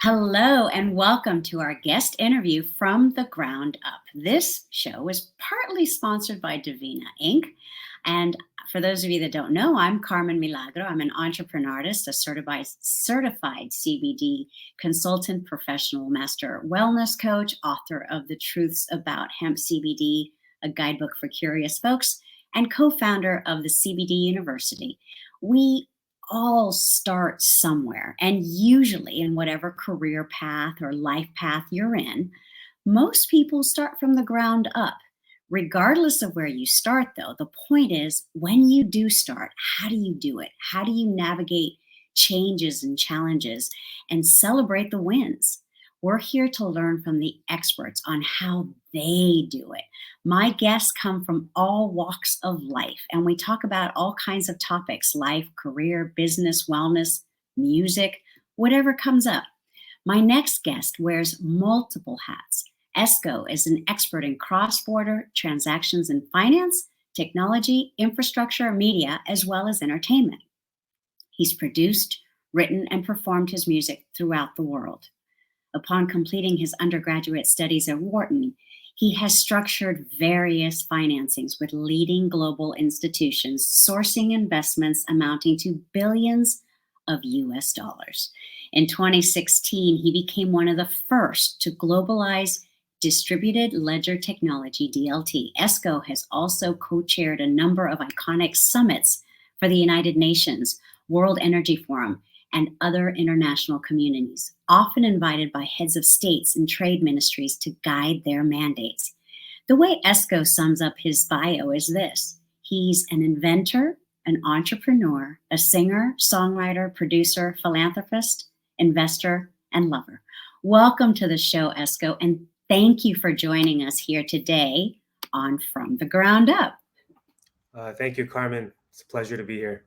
Hello, and welcome to our guest interview from the ground up. This show is partly sponsored by Divina Inc. And for those of you that don't know, I'm Carmen Milagro. I'm an entreprenartist, a certified CBD consultant, professional master wellness coach, author of The Truths About Hemp CBD, a guidebook for curious folks, and co founder of the CBD University. We all start somewhere, and usually in whatever career path or life path you're in, most people start from the ground up. Regardless of where you start, though, the point is when you do start, how do you do it? How do you navigate changes and challenges and celebrate the wins? We're here to learn from the experts on how they do it. My guests come from all walks of life, and we talk about all kinds of topics: life, career, business, wellness, music, whatever comes up. My next guest wears multiple hats. ESKOH is an expert in cross-border transactions in finance, technology, infrastructure, media, as well as entertainment. He's produced, written, and performed his music throughout the world. Upon completing his undergraduate studies at Wharton, he has structured various financings with leading global institutions, sourcing investments amounting to billions of US dollars. In 2016, he became one of the first to globalize distributed ledger technology, DLT. ESKOH has also co-chaired a number of iconic summits for the United Nations, World Energy Forum, and other international communities, often invited by heads of states and trade ministries to guide their mandates. The way ESKOH sums up his bio is this: he's an inventor, an entrepreneur, a singer, songwriter, producer, philanthropist, investor, and lover. Welcome to the show, ESKOH, and thank you for joining us here today on From the Ground Up. Thank you, Carmen. It's a pleasure to be here.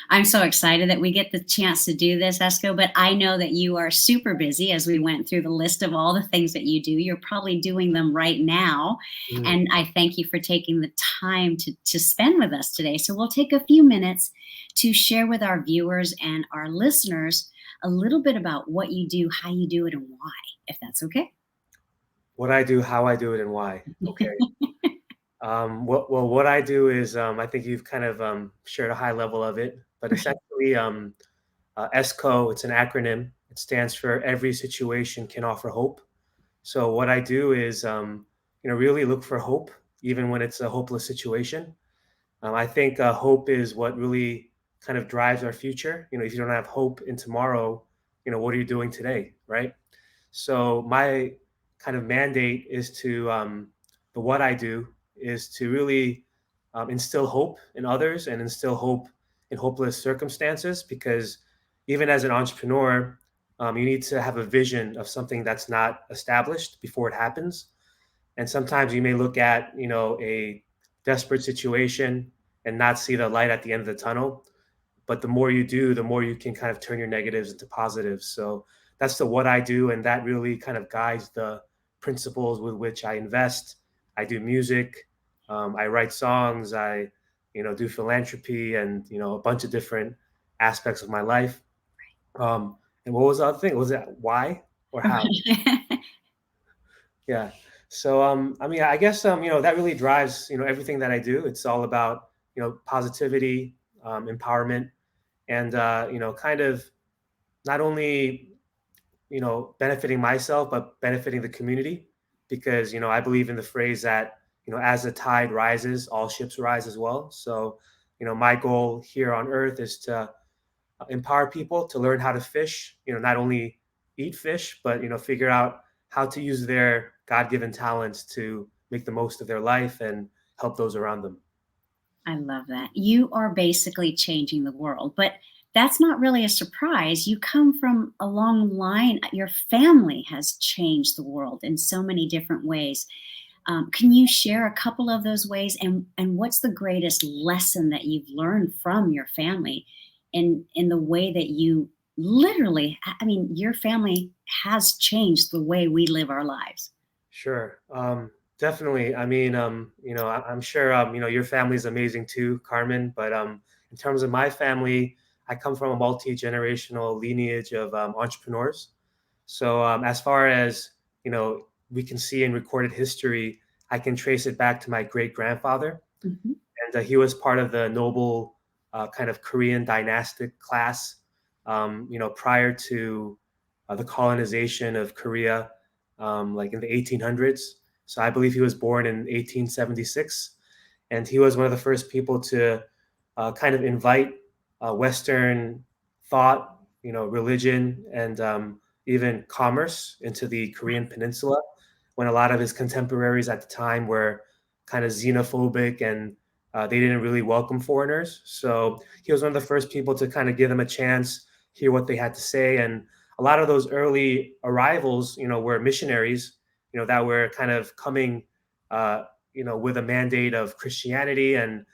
I'm so excited that we get the chance to do this, ESKOH, but I know that you are super busy. As we went through the list of all the things that you do, you're probably doing them right now. And I thank you for taking the time to spend with us today. So we'll take a few minutes to share with our viewers and our listeners a little bit about what you do, how you do it, and why, if that's okay. What I do, how I do it, and why. Okay. What I do is, I think you've kind of shared a high level of it, but essentially, ESKOH, it's an acronym. It stands for Every Situation Can Offer Hope. So what I do is, really look for hope, even when it's a hopeless situation. I think hope is what really kind of drives our future. If you don't have hope in tomorrow, what are you doing today, right? So my kind of mandate is what I do is to really instill hope in others and instill hope in hopeless circumstances, because even as an entrepreneur, you need to have a vision of something that's not established before it happens. And sometimes you may look at, a desperate situation and not see the light at the end of the tunnel. But the more you do, the more you can kind of turn your negatives into positives. So that's what I do. And that really kind of guides the principles with which I invest. I do music. I write songs. I, do philanthropy and, a bunch of different aspects of my life. And what was the other thing? Was it why or how? Yeah. So, I guess, that really drives, everything that I do. It's all about, positivity, empowerment, and, kind of not only, benefiting myself, but benefiting the community, because, I believe in the phrase that, as the tide rises, all ships rise as well. So, my goal here on earth is to empower people to learn how to fish, not only eat fish, but, figure out how to use their God-given talents to make the most of their life and help those around them. I love that. You are basically changing the world, but that's not really a surprise. You come from a long line. Your family has changed the world in so many different ways. Can you share a couple of those ways? And what's the greatest lesson that you've learned from your family in the way that you literally, your family has changed the way we live our lives? Sure. Definitely. I'm sure, your family is amazing too, Carmen. But in terms of my family, I come from a multi-generational lineage of entrepreneurs. So as far as, we can see in recorded history, I can trace it back to my great grandfather. Mm-hmm. And he was part of the noble kind of Korean dynastic class, prior to the colonization of Korea, like in the 1800s. So I believe he was born in 1876, and he was one of the first people to kind of invite Western thought, religion, and even commerce into the Korean Peninsula, when a lot of his contemporaries at the time were kind of xenophobic, and they didn't really welcome foreigners. So he was one of the first people to kind of give them a chance, hear what they had to say. And a lot of those early arrivals, were missionaries, that were kind of coming, with a mandate of Christianity, and,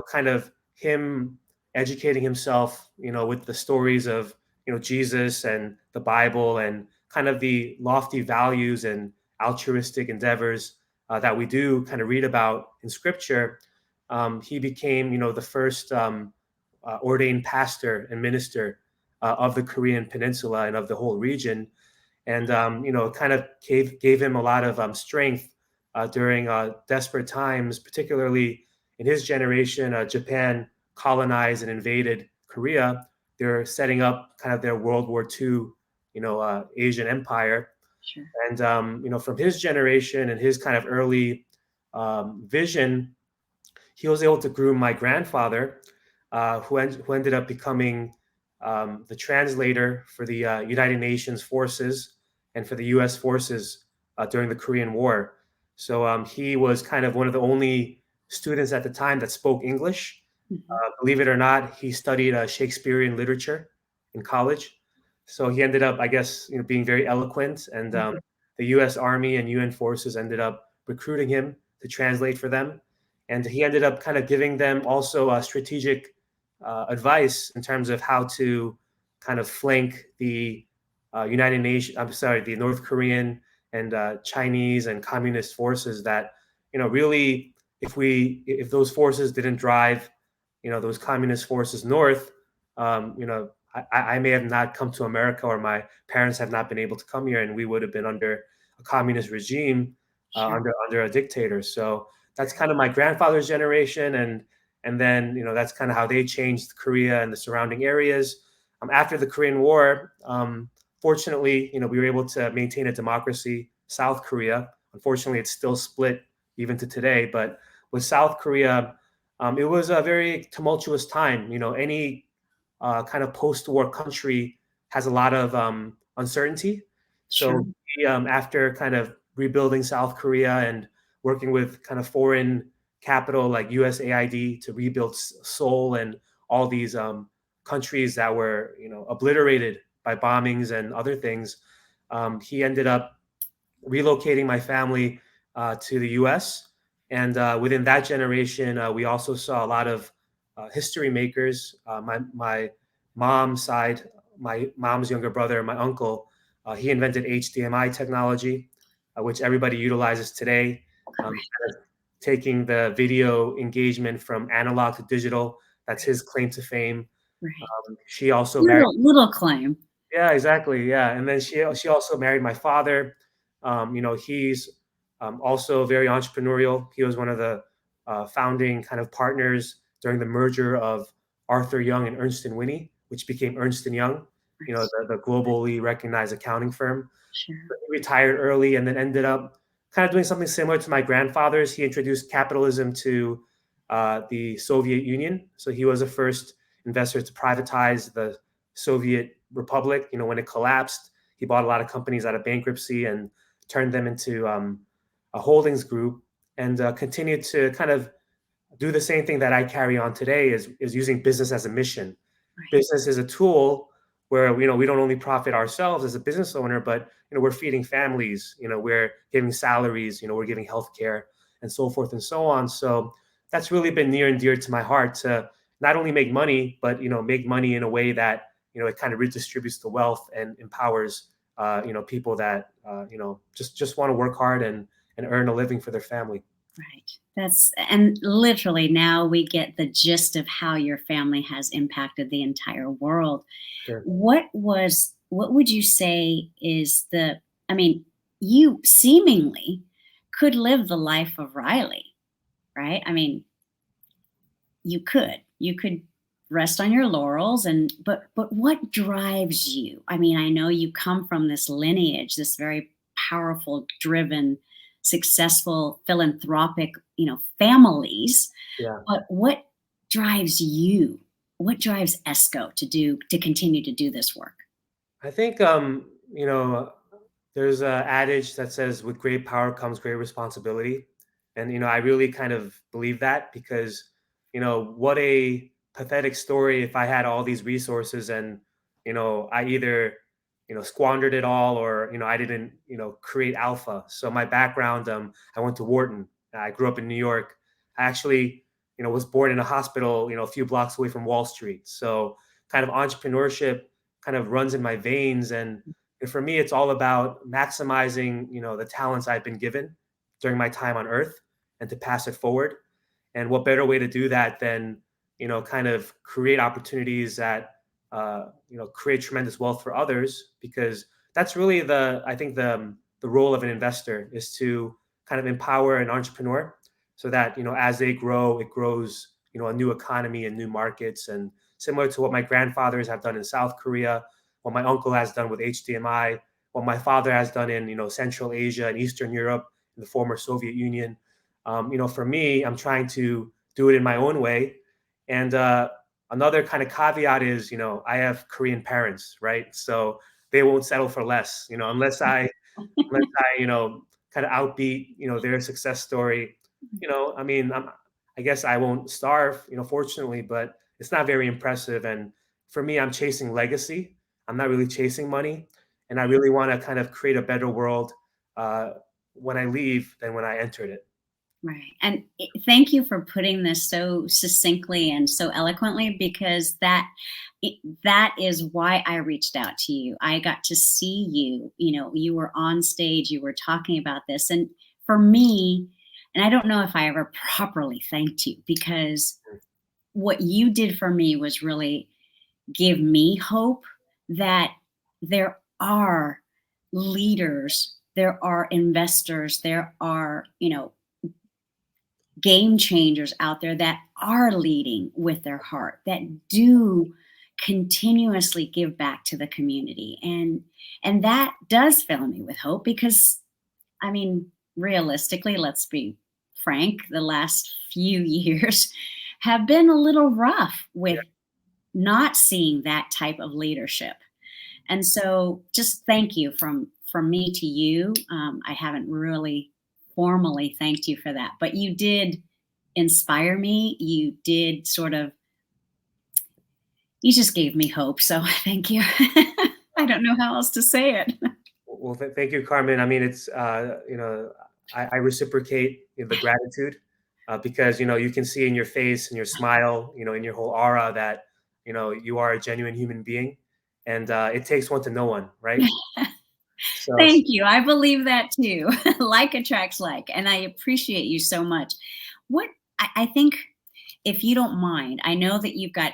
kind of him educating himself, with the stories of, Jesus and the Bible, and kind of the lofty values and altruistic endeavors that we do kind of read about in scripture. He became, the first ordained pastor and minister of the Korean Peninsula and of the whole region. And, kind of gave him a lot of strength during desperate times, particularly in his generation. Japan colonized and invaded Korea. They're setting up kind of their World War II, Asian empire. Sure. And, from his generation and his kind of early vision, he was able to groom my grandfather, who ended up becoming the translator for the United Nations forces and for the U.S. forces during the Korean War. So he was kind of one of the only students at the time that spoke English. Mm-hmm. Believe it or not, he studied Shakespearean literature in college. So he ended up, I guess, being very eloquent, and the U.S. Army and UN forces ended up recruiting him to translate for them. And he ended up kind of giving them also strategic advice in terms of how to kind of flank the the North Korean and Chinese and communist forces that, really, if those forces didn't drive, those communist forces north, I may have not come to America, or my parents have not been able to come here, and we would have been under a communist regime, Sure. under a dictator. So that's kind of my grandfather's generation, and then that's kind of how they changed Korea and the surrounding areas. After the Korean War, fortunately, we were able to maintain a democracy. South Korea, unfortunately, it's still split even to today. But with South Korea, it was a very tumultuous time. Any kind of post-war country has a lot of uncertainty. Sure. So after kind of rebuilding South Korea and working with kind of foreign capital like USAID to rebuild Seoul and all these countries that were, obliterated by bombings and other things, he ended up relocating my family to the U.S. And within that generation, we also saw a lot of history makers. My mom's side, my mom's younger brother, my uncle, he invented HDMI technology, which everybody utilizes today, kind of taking the video engagement from analog to digital. That's his claim to fame. Right. She also married. Little claim. Yeah, exactly. Yeah, and then she also married my father. He's also very entrepreneurial. He was one of the founding kind of partners during the merger of Arthur Young and Ernst and Whinney, which became Ernst and Young. The globally recognized accounting firm. Sure. He retired early and then ended up kind of doing something similar to my grandfather's. He introduced capitalism to the Soviet Union. So he was the first investor to privatize the Soviet Republic. When it collapsed, he bought a lot of companies out of bankruptcy and turned them into a holdings group, and continued to kind of do the same thing that I carry on today, is using business as a mission. Right. Business is a tool where we don't only profit ourselves as a business owner, but we're feeding families, we're giving salaries, we're giving healthcare, and so forth and so on. So that's really been near and dear to my heart, to not only make money, but make money in a way that it kind of redistributes the wealth and empowers people that just want to work hard and earn a living for their family. Right. And literally now we get the gist of how your family has impacted the entire world. Sure. What was what would you say is I mean, you seemingly could live the life of Riley, right? I mean, you could rest on your laurels, but what drives you? I mean, I know you come from this lineage, this very powerful, driven, successful, philanthropic, families. Yeah. But what drives you? What drives ESKO to continue to do this work? I think, there's a adage that says, "With great power comes great responsibility," and I really kind of believe that because, what a pathetic story if I had all these resources and, I either, squandered it all or, I didn't, create alpha. So my background, I went to Wharton. I grew up in New York. I actually, was born in a hospital, a few blocks away from Wall Street. So kind of entrepreneurship kind of runs in my veins. And for me, it's all about maximizing, the talents I've been given during my time on earth and to pass it forward. And what better way to do that than, kind of create opportunities that, create tremendous wealth for others, because that's really I think the role of an investor is to kind of empower an entrepreneur so that, as they grow, it grows, a new economy and new markets. And similar to what my grandfathers have done in South Korea, what my uncle has done with HDMI, what my father has done in, Central Asia and Eastern Europe, in the former Soviet Union. For me, I'm trying to do it in my own way. And another kind of caveat is, I have Korean parents, right? So they won't settle for less, unless I, kind of outbeat, their success story. I mean, I guess I won't starve, fortunately, but it's not very impressive. And for me, I'm chasing legacy. I'm not really chasing money. And I really want to kind of create a better world uh, when I leave than when I entered it. Right. And thank you for putting this so succinctly and so eloquently, because that is why I reached out to you. I got to see you, you were on stage, you were talking about this. And for me, and I don't know if I ever properly thanked you, because what you did for me was really give me hope that there are leaders, there are investors, there are, game changers out there that are leading with their heart, that do continuously give back to the community. And that does fill me with hope, because I mean, realistically, let's be frank, the last few years have been a little rough with not seeing that type of leadership. And so just thank you from me to you. I haven't really formally thanked you for that, but you did inspire me. You did you just gave me hope. So thank you. I don't know how else to say it. Well, thank you, Carmen. I mean, it's I reciprocate, the gratitude because you can see in your face and your smile, in your whole aura that you are a genuine human being, and it takes one to know one, right? So Thank you. I believe that too. Like attracts like, and I appreciate you so much. What I think, if you don't mind, I know that you've got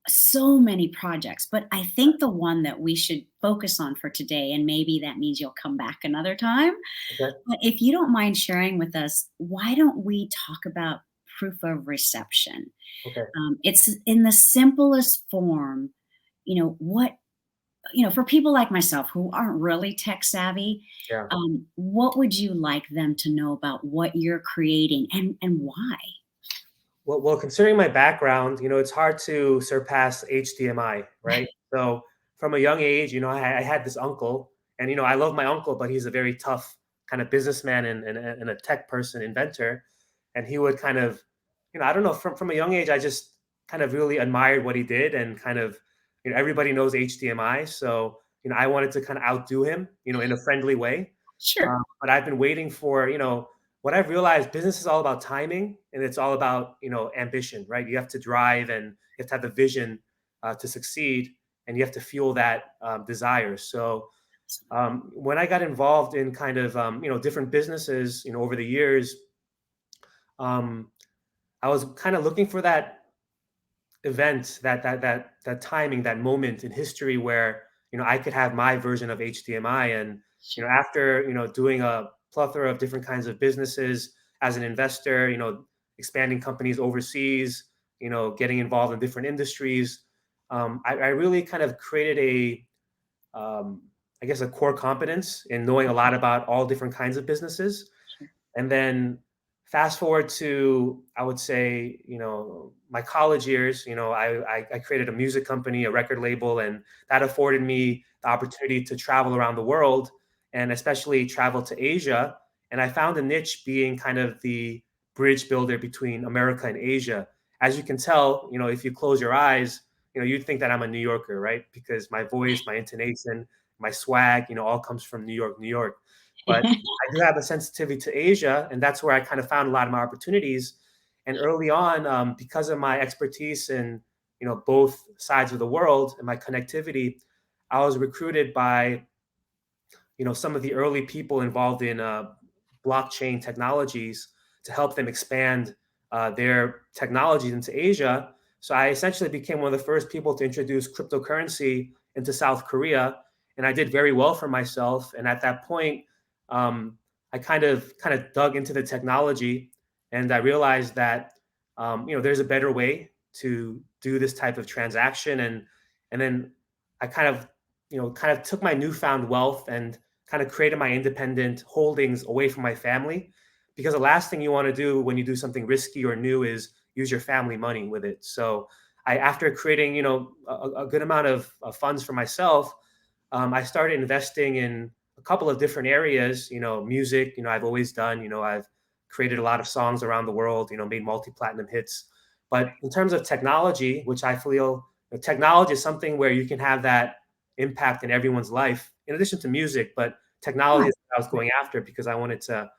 so many projects, but I think the one that we should focus on for today, and maybe that means you'll come back another time, okay, but if you don't mind sharing with us, why don't we talk about proof of reception? okay, It's in the simplest form, what for people like myself who aren't really tech savvy, yeah. what would you like them to know about what you're creating, and why? Well, considering my background, it's hard to surpass HDMI, right? So from a young age, I had this uncle, and I love my uncle, but he's a very tough kind of businessman and a tech person, inventor, and he would kind of, I don't know, from a young age, I just kind of really admired what he did, and kind of, everybody knows HDMI, so I wanted to kind of outdo him, in a friendly way. Sure. But I've been waiting for, what I've realized, business is all about timing, and it's all about, ambition, right? You have to drive, and you have to have the vision to succeed, and you have to fuel that desire. So when I got involved in kind of, different businesses, over the years, um, I was kind of looking for that event, that timing, that moment in history where, I could have my version of HDMI. And, after, doing a plethora of different kinds of businesses as an investor, expanding companies overseas, getting involved in different industries, I really kind of created um, I guess, a core competence in knowing a lot about all different kinds of businesses. Sure. And then fast forward to, I would say, my college years, I created a music company, a record label, and that afforded me the opportunity to travel around the world and especially travel to Asia. And I found a niche being kind of the bridge builder between America and Asia. As you can tell, if you close your eyes, you'd think that I'm a New Yorker, right? Because my voice, my intonation, my swag, all comes from New York, New York. But I do have a sensitivity to Asia, and that's where I kind of found a lot of my opportunities. And early on, because of my expertise in both sides of the world and my connectivity, I was recruited by some of the early people involved in blockchain technologies to help them expand their technologies into Asia. So I essentially became one of the first people to introduce cryptocurrency into South Korea, and I did very well for myself. And at that point, I kind of dug into the technology, and I realized that there's a better way to do this type of transaction. And then I kind of took my newfound wealth and kind of created my independent holdings away from my family, because the last thing you want to do when you do something risky or new is use your family money with it. So after creating, a good amount of funds for myself, I started investing in a couple of different areas. Music, I've always done. I've created a lot of songs around the world. Made multi-platinum hits. But in terms of technology, which I feel technology is something where you can have that impact in everyone's life, in addition to music. But technology Yeah. is what I was going after because I wanted to,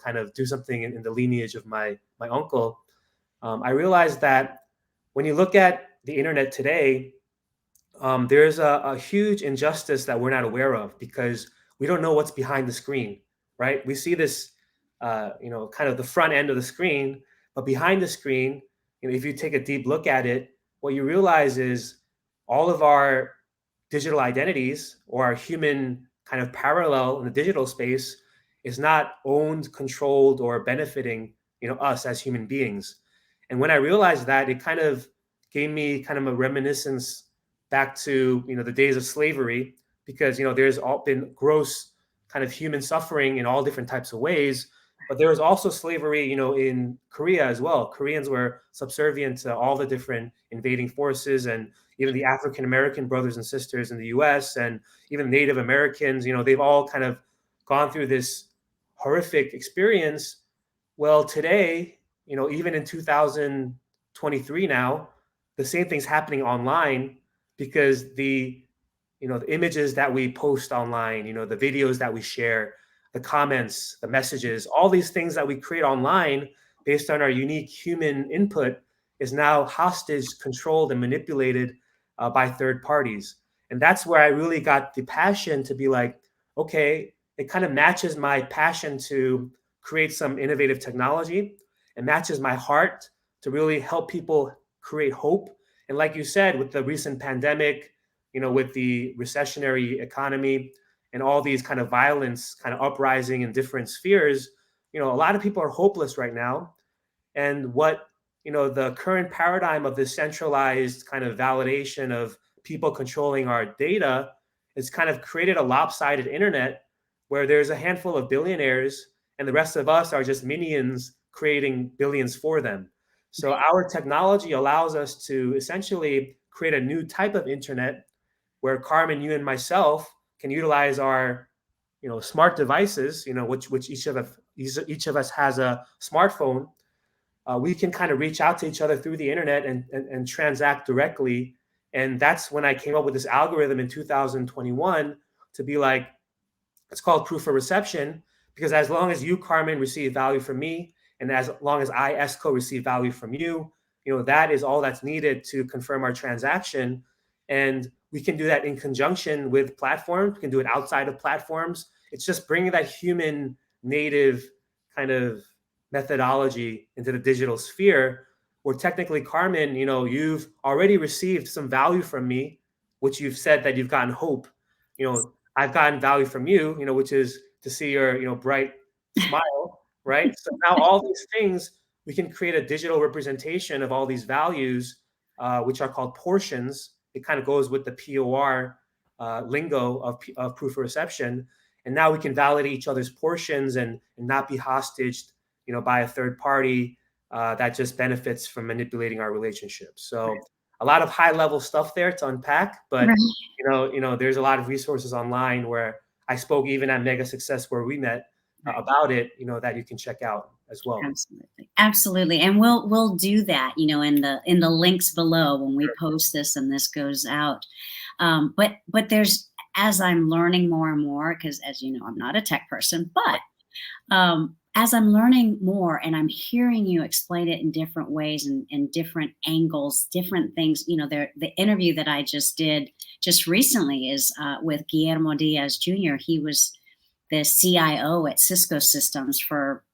kind of do something in the lineage of my uncle. I realized that when you look at the internet today, there's a huge injustice that we're not aware of because we don't know what's behind the screen, right? We see this, kind of the front end of the screen, but behind the screen, if you take a deep look at it, what you realize is all of our digital identities or our human kind of parallel in the digital space is not owned, controlled, or benefiting, us as human beings. And when I realized that, it kind of gave me kind of a reminiscence back to the days of slavery, because there's all been gross kind of human suffering in all different types of ways, but there was also slavery in Korea as well. Koreans were subservient to all the different invading forces, and even the African American brothers and sisters in the US, and even Native Americans, they've all kind of gone through this horrific experience. Well, today, even in 2023 now, the same thing's happening online, because the images that we post online, the videos that we share, the comments, the messages, all these things that we create online based on our unique human input is now hostage controlled and manipulated by third parties. And that's where I really got the passion to be like, okay, it kind of matches my passion to create some innovative technology. It matches my heart to really help people create hope. And like you said, with the recent pandemic, with the recessionary economy and all these kind of violence kind of uprising in different spheres, a lot of people are hopeless right now. And what, the current paradigm of this centralized kind of validation of people controlling our data has kind of created a lopsided internet where there's a handful of billionaires and the rest of us are just minions creating billions for them. So our technology allows us to essentially create a new type of internet where Carmen, you and myself can utilize our, smart devices, which each of us has a smartphone. We can kind of reach out to each other through the internet and transact directly. And that's when I came up with this algorithm in 2021 to be like, it's called proof of reception, because as long as you, Carmen, receive value from me, and as long as I, ESKOH, receive value from you, that is all that's needed to confirm our transaction. And we can do that in conjunction with platforms. We can do it outside of platforms. It's just bringing that human native kind of methodology into the digital sphere, where technically, Carmen, you've already received some value from me which you've said that you've gotten hope. I've gotten value from you, which is to see your, bright smile, right? So now all these things, we can create a digital representation of all these values, which are called portions. It kind of goes with the POR lingo of proof of reception. And now we can validate each other's portions and not be hostaged, by a third party that just benefits from manipulating our relationship. So a lot of high level stuff there to unpack, but there's a lot of resources online where I spoke even at Mega Success where we met about it, that you can check out as well. Absolutely. And we'll do that, in the links below when we post this and this goes out. But there's, as I'm learning more and more, because as you know, I'm not a tech person, but as I'm learning more and I'm hearing you explain it in different ways and different angles, different things, the interview that I just did just recently is with Guillermo Diaz Jr. He was the CIO at Cisco Systems for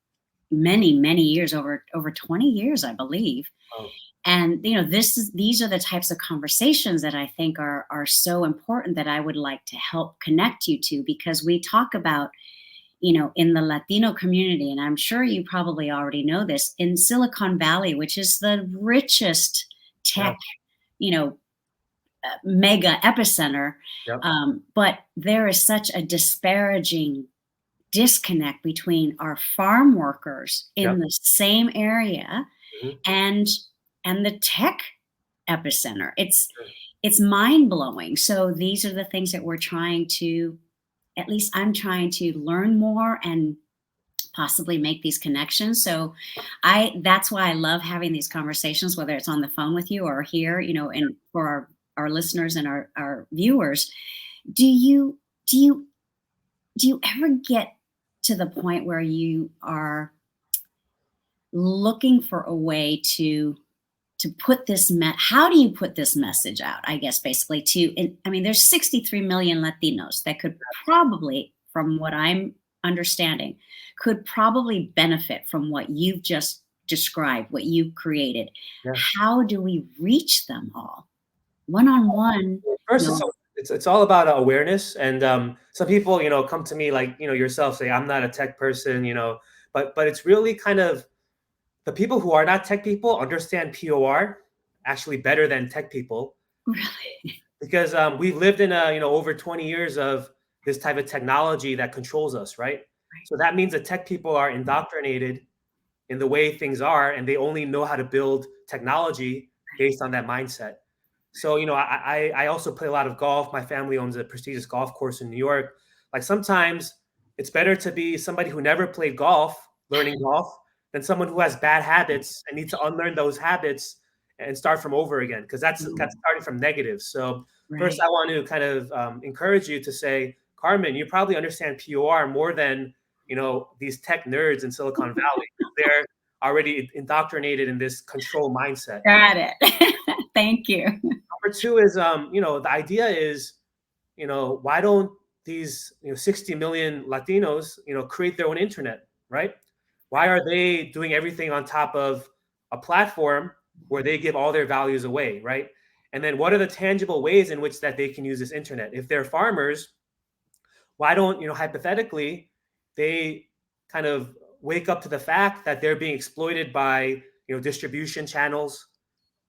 many, many years, over 20 years, I believe. Oh. And, these are the types of conversations that I think are so important that I would like to help connect you to, because we talk about, in the Latino community, and I'm sure you probably already know this, in Silicon Valley, which is the richest tech, mega epicenter. Yep. But there is such a disparaging disconnect between our farm workers in the same area and the tech epicenter. It's mind-blowing. So these are the things that we're trying to, at least I'm trying to learn more and possibly make these connections. So that's why I love having these conversations, whether it's on the phone with you or here, and for our listeners and our viewers. Do you ever get to the point where you are looking for a way to put this, how do you put this message out, I guess, basically there's 63 million Latinos that could probably, from what I'm understanding, could probably benefit from what you've just described, what you've created. Yeah. How do we reach them all? One-on-one. First, it's all about awareness. And some people, come to me like, yourself, say, I'm not a tech person, but it's really kind of, the people who are not tech people understand POR actually better than tech people. Really? Because we've lived in over 20 years of this type of technology that controls us, right? So that means that tech people are indoctrinated in the way things are, and they only know how to build technology based on that mindset. So, I also play a lot of golf. My family owns a prestigious golf course in New York. Like sometimes it's better to be somebody who never played golf, learning golf, than someone who has bad habits and needs to unlearn those habits and start from over again, because that's starting from negative. So first, I want to kind of encourage you to say, Carmen, you probably understand POR more than these tech nerds in Silicon Valley. They're already indoctrinated in this control mindset. Got it. Thank you. Number two is, the idea is, why don't these 60 million Latinos, create their own internet, right? Why are they doing everything on top of a platform where they give all their values away, right? And then what are the tangible ways in which that they can use this internet? If they're farmers, why don't, hypothetically, they kind of wake up to the fact that they're being exploited by, distribution channels,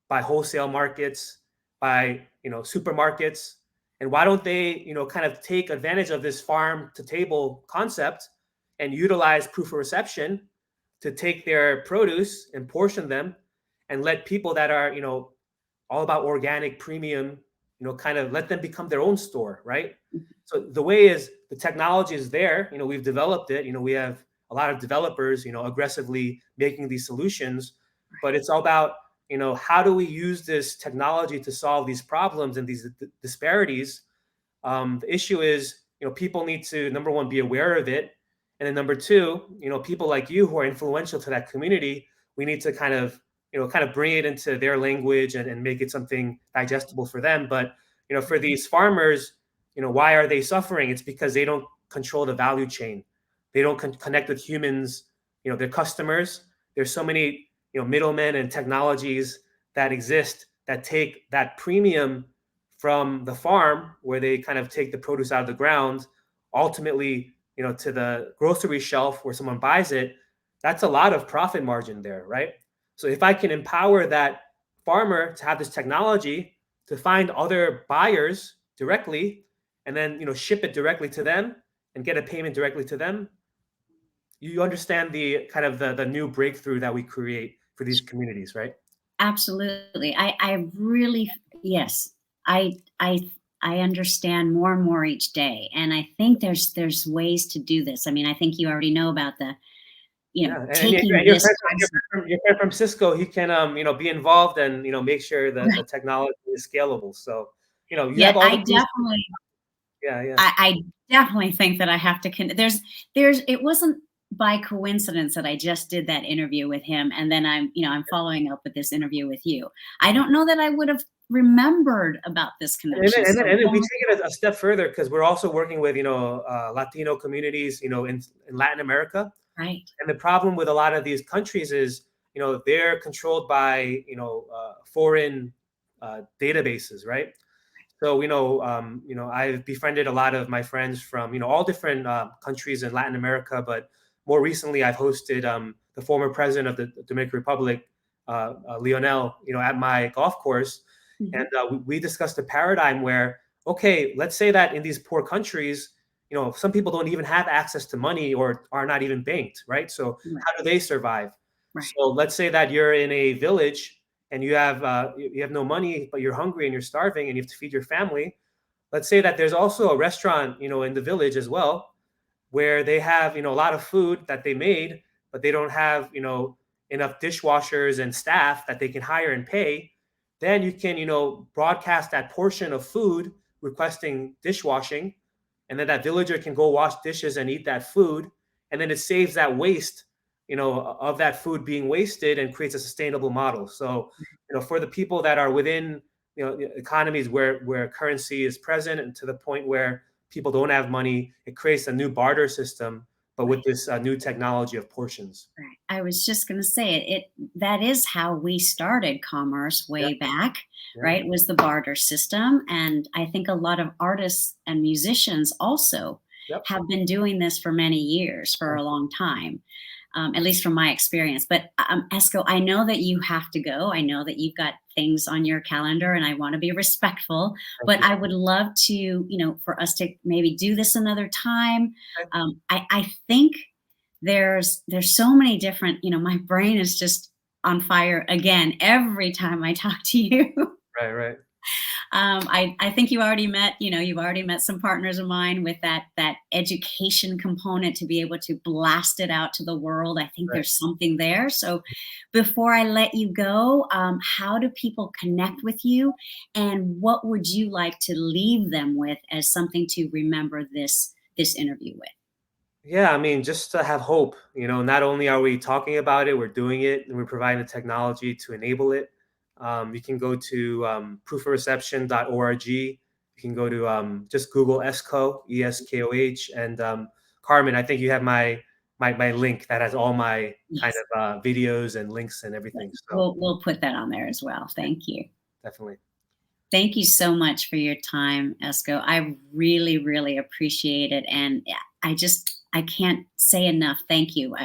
by wholesale markets, by, supermarkets. And why don't they, kind of take advantage of this farm to table concept and utilize proof of reception to take their produce and portion them and let people that are, all about organic premium, kind of let them become their own store, right? So the way is, the technology is there, we've developed it, we have a lot of developers, aggressively making these solutions, but it's all about, how do we use this technology to solve these problems and these disparities? The issue is, people need to, number one, be aware of it. And then number two, people like you who are influential to that community, we need to kind of bring it into their language and make it something digestible for them. But, for these farmers, why are they suffering? It's because they don't control the value chain. They don't connect with humans, their customers. There's so many, middlemen and technologies that exist that take that premium from the farm where they kind of take the produce out of the ground, ultimately, to the grocery shelf where someone buys it, that's a lot of profit margin there, right? So if I can empower that farmer to have this technology to find other buyers directly and then, ship it directly to them and get a payment directly to them, you understand the kind of the new breakthrough that we create for these communities, right? Absolutely. I really, yes, I, I, I understand more and more each day. And I think there's ways to do this. I mean, I think you already know about the, Yeah, and taking your this friend concept. your friend from Cisco, he can, be involved and, make sure that the Right. technology is scalable. So, you Yeah, have all the pieces. Yeah, yeah. I definitely think that I have to it wasn't by coincidence that I just did that interview with him, and then I'm following up with this interview with you. I don't know that I would have remembered about this And then connection. and then So and then we yeah, take it a step further because we're also working with, Latino communities, in Latin America. right. And the problem with a lot of these countries is, they're controlled by, foreign databases, right? So, I've befriended a lot of my friends from, all different countries in Latin America, but more recently I've hosted the former president of the Dominican Republic, Lionel, at my golf course. And Mhm. we discussed a paradigm where, okay, let's say that in these poor countries, some people don't even have access to money or are not even banked, right? So Right, how do they survive? right, So let's say that you're in a village and you have no money, but you're hungry and you're starving and you have to feed your family. Let's say that there's also a restaurant, in the village as well, where they have, a lot of food that they made, but they don't have, enough dishwashers and staff that they can hire and pay. Then you can, broadcast that portion of food requesting dishwashing, and then that villager can go wash dishes and eat that food, and then it saves that waste, of that food being wasted and creates a sustainable model. So, for the people that are within, economies where currency is present and to the point where people don't have money, it creates a new barter system, but with right. this new technology of portions. Right. I was just going to say it. That is how we started commerce Yeah, way back, yeah, right? Was the barter system, and I think a lot of artists and musicians also yep. have been doing this for many years, for a long time, at least from my experience. But Esco, I know that you have to go. I know that you've got things on your calendar, and I want to be respectful. Thank But you. I would love to, for us to maybe do this another time. Okay. I think there's so many different, my brain is just on fire again every time I talk to you. Right, right. I think you've already met some partners of mine with that education component to be able to blast it out to the world. I think Right. there's something there. So before I let you go, how do people connect with you, and what would you like to leave them with as something to remember this interview with? Yeah, I mean, just to have hope, not only are we talking about it, we're doing it and we're providing the technology to enable it. You can go to proofofreception.org. You can go to just Google ESKOH, ESKOH. And Carmen, I think you have my link that has all my kind Yes, of videos and links and everything. So we'll put that on there as well. Thank you. definitely. Thank you so much for your time, Esco. I really, really appreciate it. And I can't say enough. Thank you.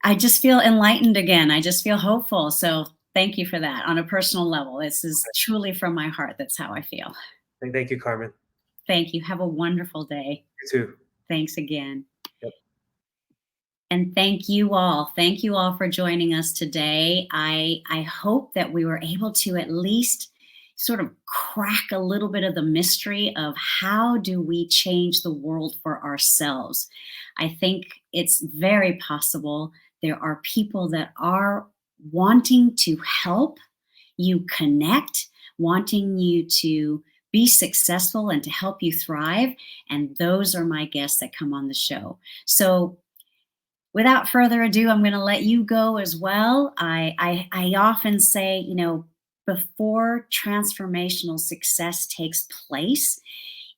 I just feel enlightened again. I just feel hopeful. So thank you for that on a personal level. This is truly from my heart. That's how I feel. Thank you, Carmen. Thank you. Have a wonderful day. You too. Thanks again. Yep. And thank you all. Thank you all for joining us today. I hope that we were able to at least sort of crack a little bit of the mystery of how do we change the world for ourselves. I think it's very possible there are people that are wanting to help you connect, wanting you to be successful and to help you thrive. And those are my guests that come on the show. So without further ado, I'm going to let you go as well. I often say, before transformational success takes place,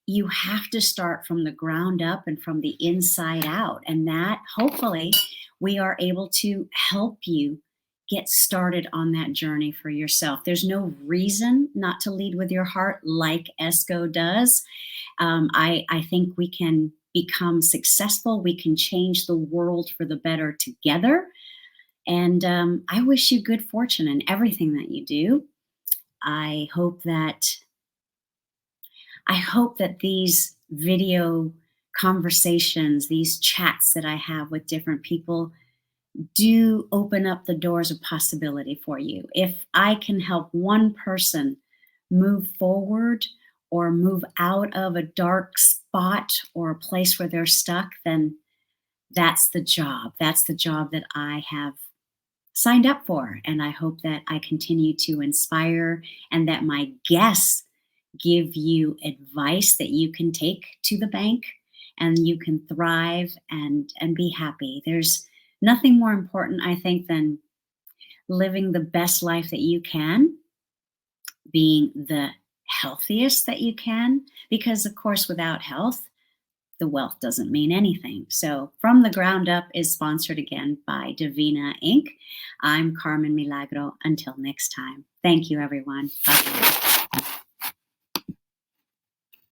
you have to start from the ground up and from the inside out. And that hopefully we are able to help you get started on that journey for yourself. There's no reason not to lead with your heart like ESKOH does. I think we can become successful. We can change the world for the better together. And I wish you good fortune in everything that you do. I hope that these video conversations, these chats that I have with different people do open up the doors of possibility for you. If I can help one person move forward or move out of a dark spot or a place where they're stuck, then that's the job. That's the job that I have signed up for. And I hope that I continue to inspire and that my guests give you advice that you can take to the bank and you can thrive and be happy. There's nothing more important, I think, than living the best life that you can, being the healthiest that you can, because of course, without health, the wealth doesn't mean anything. So From the Ground Up is sponsored again by Divina Inc. I'm Carmen Milagro. Until next time. Thank you, everyone. Bye.